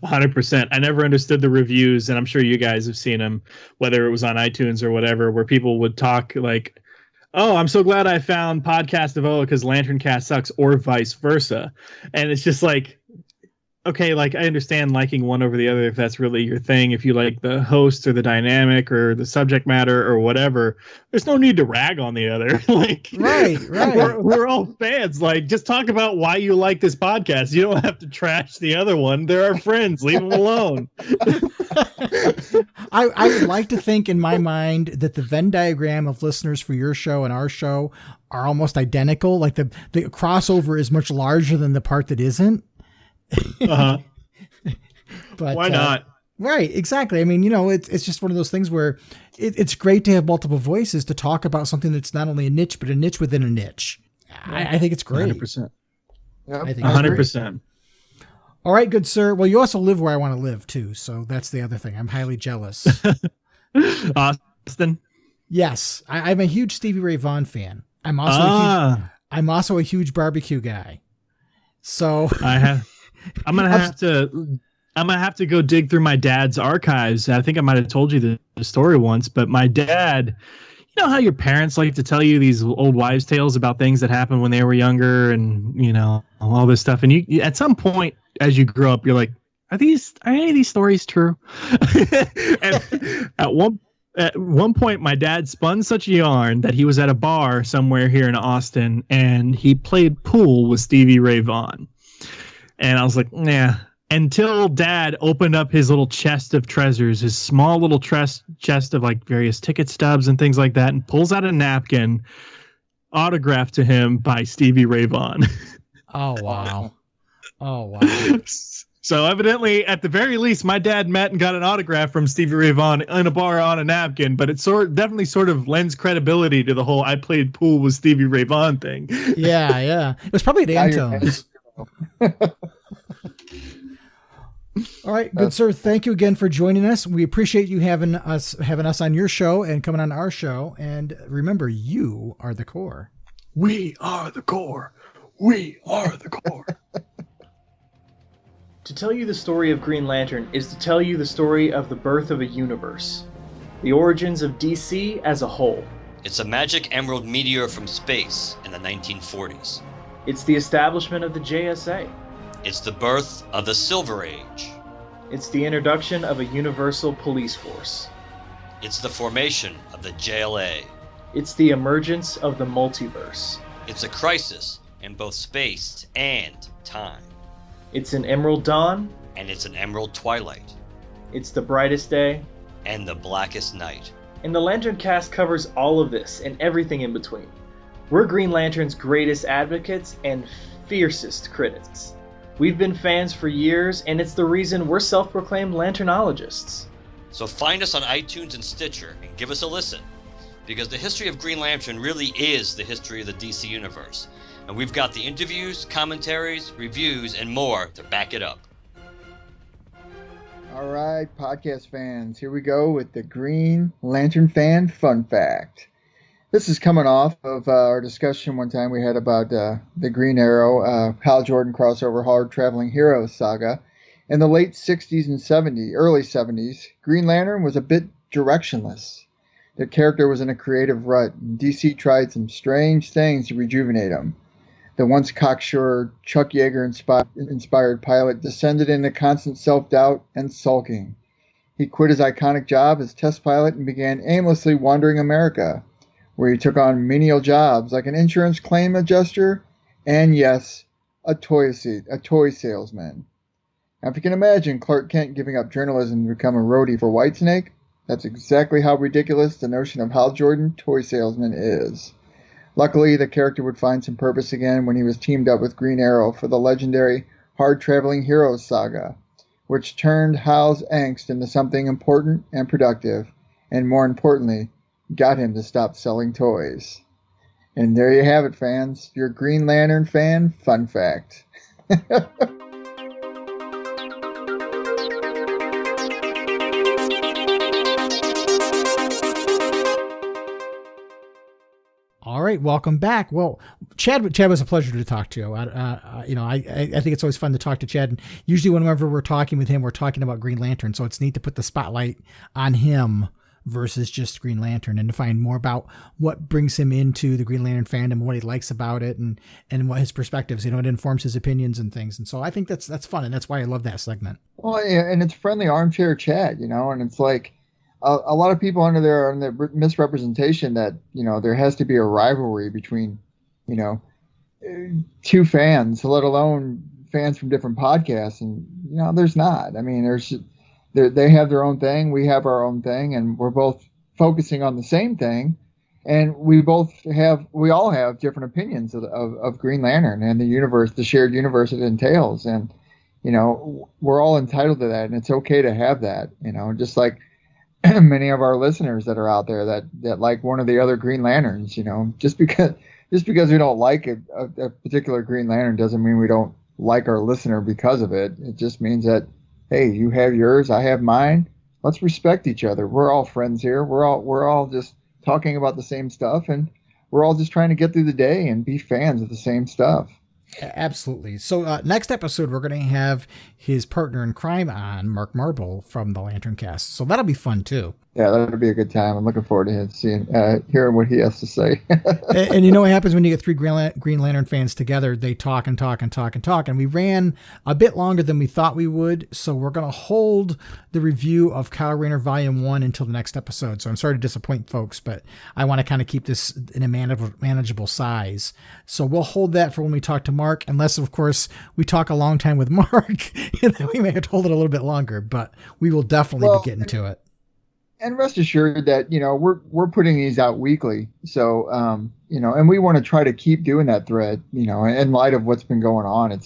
100%. I never understood the reviews, and I'm sure you guys have seen them, whether it was on iTunes or whatever, where people would talk like, "Oh, I'm so glad I found Podcast of Oa because Lanterncast sucks," or vice versa. And it's just like, okay, like I understand liking one over the other if that's really your thing. If you like the host or the dynamic or the subject matter or whatever, there's no need to rag on the other. Like, right. We're all fans. Like, just talk about why you like this podcast. You don't have to trash the other one. They're our friends. Leave them alone. I would like to think in my mind that the Venn diagram of listeners for your show and our show are almost identical. Like the crossover is much larger than the part that isn't. But Why not? Right, exactly. I mean, it's just one of those things where it's great to have multiple voices to talk about something that's not only a niche, but a niche within a niche. I think it's great. 100%. Yep. I think 100%. All right, good sir. Well, you also live where I want to live too, so that's the other thing. I'm highly jealous. Austin? Yes, I'm a huge Stevie Ray Vaughan fan. I'm also a huge barbecue guy. So I'm gonna have to go dig through my dad's archives. I think I might have told you the story once, but my dad, you know how your parents like to tell you these old wives' tales about things that happened when they were younger, and all this stuff. And you at some point as you grow up, you're like, are any of these stories true? And at one point, my dad spun such a yarn that he was at a bar somewhere here in Austin, and he played pool with Stevie Ray Vaughan. And I was like, nah. Until Dad opened up his little chest of treasures, his small little chest of like various ticket stubs and things like that, and pulls out a napkin autographed to him by Stevie Ray Vaughan. Oh, wow. Oh, wow. So evidently, at the very least, my dad met and got an autograph from Stevie Ray Vaughan in a bar on a napkin, but it definitely sort of lends credibility to the whole I played pool with Stevie Ray Vaughan thing. Yeah. It was probably at Antone's. All right, good sir. Thank you again for joining us. We appreciate you having us on your show and coming on our show. And remember, you are the core. We are the core. We are the core. To tell you the story of Green Lantern is to tell you the story of the birth of a universe, the origins of DC as a whole. It's a magic emerald meteor from space in the 1940s. It's the establishment of the JSA. It's the birth of the Silver Age. It's the introduction of a universal police force. It's the formation of the JLA. It's the emergence of the multiverse. It's a crisis in both space and time. It's an emerald dawn. And it's an emerald twilight. It's the brightest day. And the blackest night. And the Lanterncast covers all of this and everything in between. We're Green Lantern's greatest advocates and fiercest critics. We've been fans for years, and it's the reason we're self-proclaimed Lanternologists. So find us on iTunes and Stitcher and give us a listen, because the history of Green Lantern really is the history of the DC Universe, and we've got the interviews, commentaries, reviews, and more to back it up. All right, podcast fans, here we go with the Green Lantern fan fun fact. This is coming off of our discussion one time we had about the Green Arrow, Hal Jordan crossover Hard Traveling Heroes saga. In the late 60s and early 70s, Green Lantern was a bit directionless. The character was in a creative rut, and DC tried some strange things to rejuvenate him. The once cocksure Chuck Yeager inspired pilot descended into constant self-doubt and sulking. he quit his iconic job as test pilot and began aimlessly wandering America, where he took on menial jobs like an insurance claim adjuster and, yes, a toy salesman. Now, if you can imagine Clark Kent giving up journalism to become a roadie for Whitesnake, that's exactly how ridiculous the notion of Hal Jordan, toy salesman, is. Luckily, the character would find some purpose again when he was teamed up with Green Arrow for the legendary Hard-Traveling Heroes saga, which turned Hal's angst into something important and productive, and more importantly, got him to stop selling toys. And there you have it, fans. If you're a Green Lantern fan, fun fact. All right, welcome back. Well, Chad was a pleasure to talk to. I think it's always fun to talk to Chad. And usually whenever we're talking with him, we're talking about Green Lantern. So it's neat to put the spotlight on him versus just Green Lantern, and to find more about what brings him into the Green Lantern fandom, what he likes about it, and what his perspectives, it informs his opinions and things. And so I think that's fun, and that's why I love that segment. Well, yeah, and it's friendly armchair chat, and it's like a lot of people under there are in the misrepresentation that, there has to be a rivalry between, two fans, let alone fans from different podcasts. And, there's not. I mean, they have their own thing. We have our own thing, and we're both focusing on the same thing. And we all have different opinions of Green Lantern and the universe, the shared universe it entails. And, we're all entitled to that, and it's okay to have that, just like many of our listeners that are out there that like one of the other Green Lanterns. Just because we don't like a particular Green Lantern doesn't mean we don't like our listener because of it. It just means that, hey, you have yours, I have mine. Let's respect each other. We're all friends here. We're all just talking about the same stuff, and we're all just trying to get through the day and be fans of the same stuff. Absolutely. So next episode, we're going to have his partner in crime on, Mark Marble from the Lanterncast. So that'll be fun too. Yeah, that'll be a good time. I'm looking forward to hearing what he has to say. and you know what happens when you get three Green Lantern fans together? They talk and talk and talk and talk. And we ran a bit longer than we thought we would. So we're going to hold the review of Kyle Rayner Volume 1 until the next episode. So I'm sorry to disappoint folks, but I want to kind of keep this in a manageable size. So we'll hold that for when we talk to Mark, unless, of course, we talk a long time with Mark. And then we may have to hold it a little bit longer, but we will definitely be getting to it. And rest assured that, we're putting these out weekly. So, and we want to try to keep doing that thread, in light of what's been going on.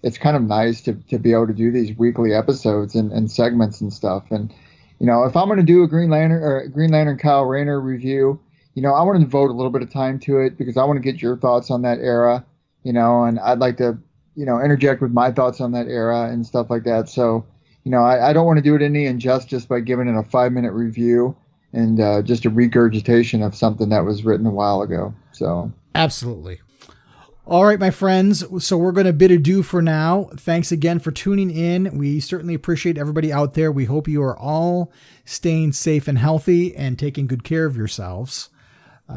It's kind of nice to be able to do these weekly episodes and segments and stuff. And, if I'm going to do a Green Lantern Kyle Rayner review, I want to devote a little bit of time to it because I want to get your thoughts on that era, and I'd like to, interject with my thoughts on that era and stuff like that. So, I don't want to do it any injustice by giving it a 5-minute review and just a regurgitation of something that was written a while ago. So absolutely. All right, my friends. So we're going to bid adieu for now. Thanks again for tuning in. We certainly appreciate everybody out there. We hope you are all staying safe and healthy and taking good care of yourselves.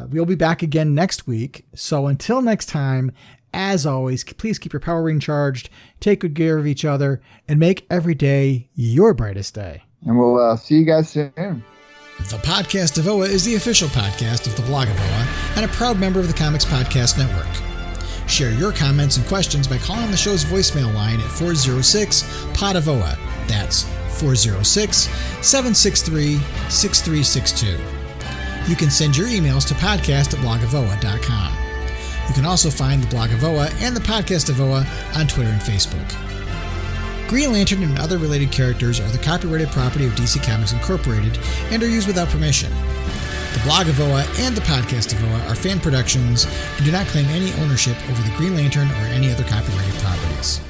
We'll be back again next week. So until next time, as always, please keep your power ring charged, take good care of each other, and make every day your brightest day. And we'll see you guys soon. The Podcast of OA is the official podcast of the blog of OA and a proud member of the Comics Podcast Network. Share your comments and questions by calling the show's voicemail line at 406-POD-OA. That's 406-763-6362. You can send your emails to podcast@blogofoa.com. You can also find the Blog of OA and the Podcast of OA on Twitter and Facebook. Green Lantern and other related characters are the copyrighted property of DC Comics Incorporated and are used without permission. The Blog of OA and the Podcast of OA are fan productions and do not claim any ownership over the Green Lantern or any other copyrighted properties.